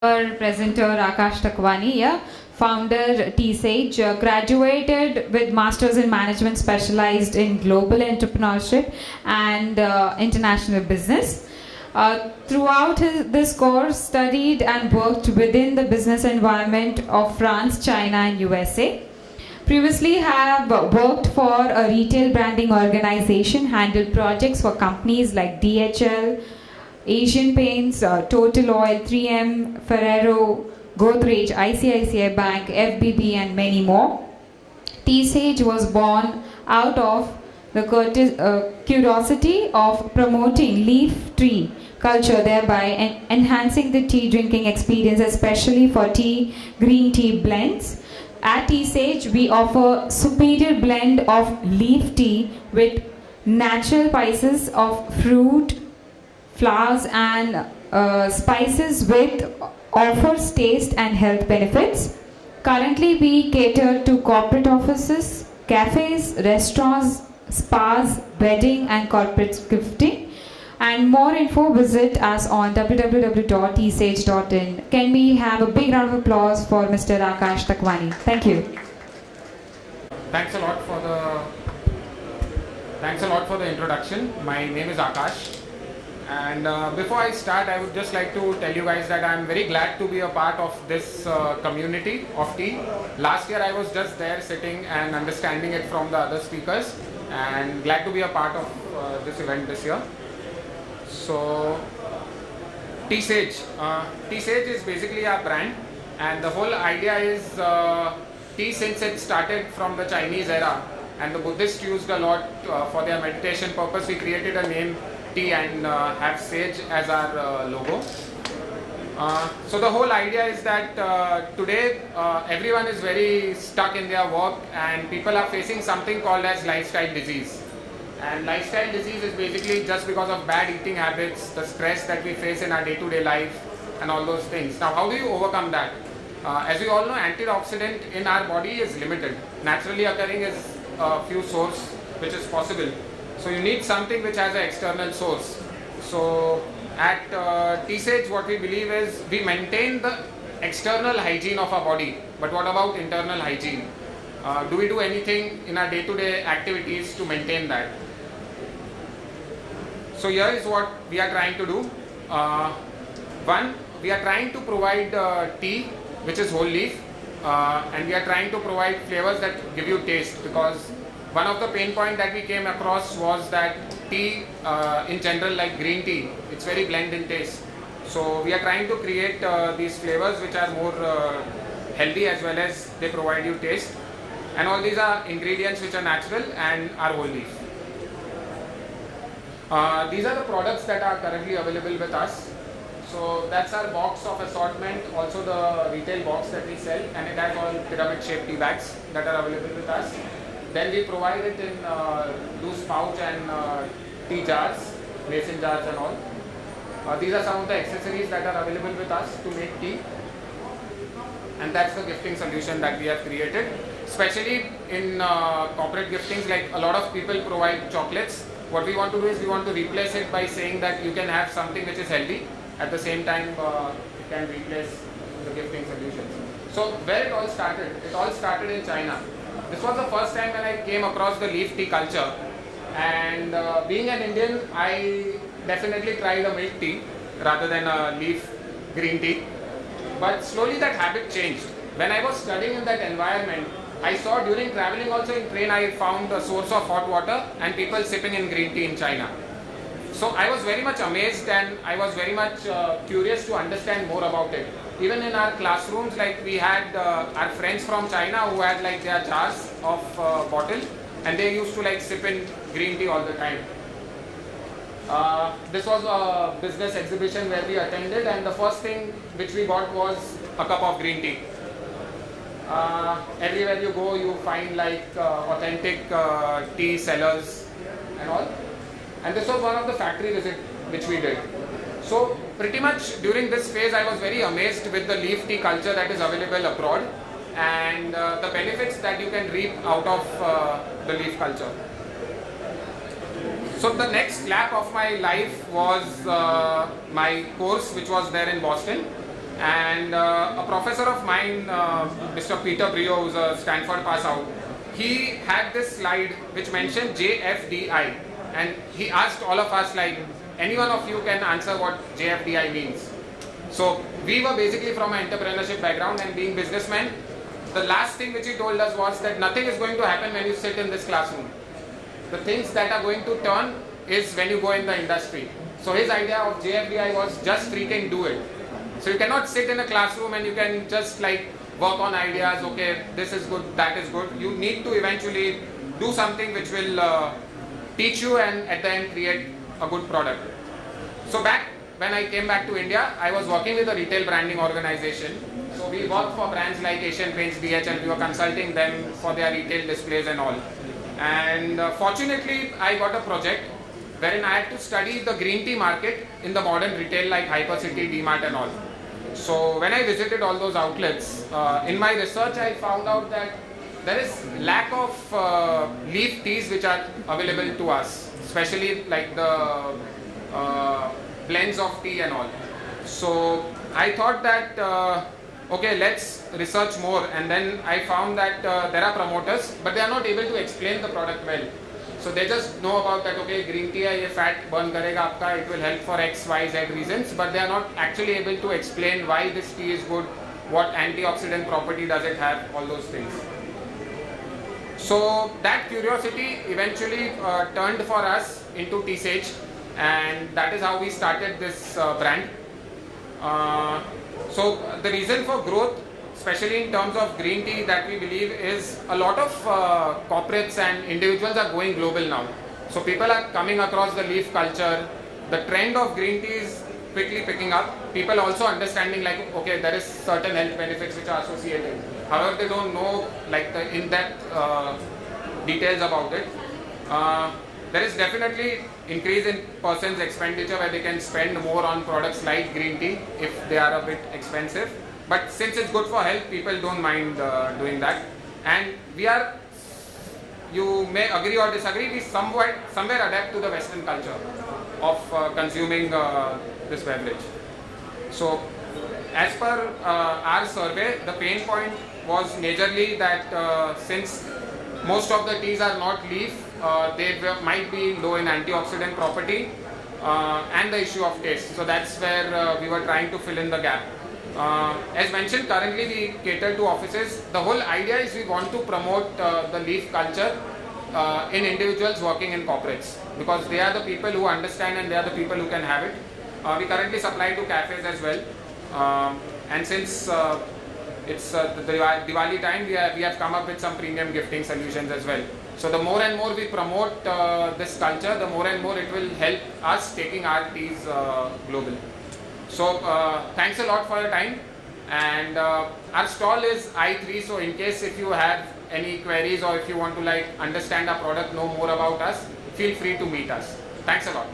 Our presenter Akash Takwani, yeah, founder T-Sage, graduated with Masters in Management, specialized in global entrepreneurship and international business. Throughout this course, studied and worked within the business environment of France, China, and USA. Previously have worked for a retail branding organization, handled projects for companies like DHL, Asian Paints, Total Oil, 3M, Ferrero, Godrej, ICICI Bank, FBB, and many more. T-Sage was born out of the curiosity of promoting leaf tree culture, thereby enhancing the tea drinking experience, especially for green tea blends. At T-Sage, we offer superior blend of leaf tea with natural spices of fruit, flowers and spices with offers taste and health benefits. Currently, we cater to corporate offices, cafes, restaurants, spas, wedding and corporate gifting. And more info, visit us on www.tsage.in. Can we have a big round of applause for Mr. Akash Takwani? Thank you. Thanks a lot for the introduction. My name is Akash. And before I start, I would just like to tell you guys that I'm very glad to be a part of this community of tea. Last year I was just there sitting and understanding it from the other speakers, and glad to be a part of this event this year. So T-Sage. T-Sage is basically our brand, and the whole idea is tea, since it started from the Chinese era and the Buddhists used a lot for their meditation purpose, we created a name tea and have sage as our logo. So the whole idea is that today everyone is very stuck in their work and people are facing something called as lifestyle disease. And lifestyle disease is basically just because of bad eating habits, the stress that we face in our day-to-day life and all those things. Now, how do you overcome that? As we all know, antioxidant in our body is limited. Naturally occurring is a few source which is possible. So you need something which has an external source. So at T-Sage, what we believe is we maintain the external hygiene of our body, but what about internal hygiene? Do we do anything in our day-to-day activities to maintain that? So here is what we are trying to do. One, we are trying to provide tea which is whole leaf, and we are trying to provide flavors that give you taste, because one of the pain points that we came across was that tea in general, like green tea, it's very bland in taste. So we are trying to create these flavors which are more healthy as well as they provide you taste. And all these are ingredients which are natural and are whole leaf. These are the products that are currently available with us. So that's our box of assortment, also the retail box that we sell, and it has all pyramid shaped tea bags that are available with us. Then we provide it in loose pouch and tea jars, mason jars and all. These are some of the accessories that are available with us to make tea. And that's the gifting solution that we have created. Especially in corporate giftings, like a lot of people provide chocolates. What we want to do is we want to replace it by saying that you can have something which is healthy. At the same time, it can replace the gifting solutions. So where it all started? It all started in China. This was the first time when I came across the leaf tea culture, and being an Indian, I definitely tried a milk tea rather than a leaf green tea. But slowly that habit changed. When I was studying in that environment, I saw during traveling also in train, I found a source of hot water and people sipping in green tea in China. So I was very much amazed and I was very much curious to understand more about it. Even in our classrooms, like we had our friends from China who had like their jars of bottle, and they used to like sip in green tea all the time. This was a business exhibition where we attended, and the first thing which we got was a cup of green tea. Everywhere you go, you find like authentic tea sellers and all. And this was one of the factory visits which we did. So pretty much during this phase, I was very amazed with the leaf tea culture that is available abroad, and the benefits that you can reap out of the leaf culture. So the next lap of my life was my course which was there in Boston. And a professor of mine, Mr. Peter Brio, who's a Stanford pass out, he had this slide which mentioned JFDI, and he asked all of us, like, any one of you can answer what JFDI means. So we were basically from an entrepreneurship background, and being businessmen, the last thing which he told us was that nothing is going to happen when you sit in this classroom. The things that are going to turn is when you go in the industry. So his idea of JFDI was just freaking do it. So you cannot sit in a classroom and you can just like work on ideas, okay, this is good, that is good. You need to eventually do something which will teach you and at the end create a good product. So when I came back to India, I was working with a retail branding organization. So we worked for brands like Asian Paints, DHL, we were consulting them for their retail displays and all. And fortunately, I got a project wherein I had to study the green tea market in the modern retail like Hypercity, DMart and all. So when I visited all those outlets, in my research I found out that there is lack of leaf teas which are available to us, especially like the blends of tea and all. So I thought that okay, let's research more, and then I found that there are promoters but they are not able to explain the product well. So they just know about that, okay, green tea hai, ye fat burn karega aapka, it will help for X, Y, Z reasons, but they are not actually able to explain why this tea is good, what antioxidant property does it have, all those things. So that curiosity eventually turned for us into T-Sage, and that is how we started this brand. So the reason for growth, especially in terms of green tea, that we believe is a lot of corporates and individuals are going global now. So people are coming across the leaf culture. The trend of green tea is quickly picking up. People also understanding like, okay, there is certain health benefits which are associated. However, they don't know like the in-depth details about it. There is definitely increase in person's expenditure where they can spend more on products like green tea if they are a bit expensive. But since it's good for health, people don't mind doing that. And we are, you may agree or disagree, we somewhere adapt to the Western culture of consuming this beverage. So as per our survey, the pain point was majorly that since most of the teas are not leaf, they might be low in antioxidant property and the issue of taste. So that's where we were trying to fill in the gap. As mentioned, currently we cater to offices. The whole idea is we want to promote the leaf culture in individuals working in corporates, because they are the people who understand and they are the people who can have it. We currently supply to cafes as well, and since it's the Diwali time, we have come up with some premium gifting solutions as well. So the more and more we promote this culture, the more and more it will help us taking our teas global. So thanks a lot for your time, and our stall is I3, so in case if you have any queries or if you want to like understand our product, know more about us, feel free to meet us. Thanks a lot.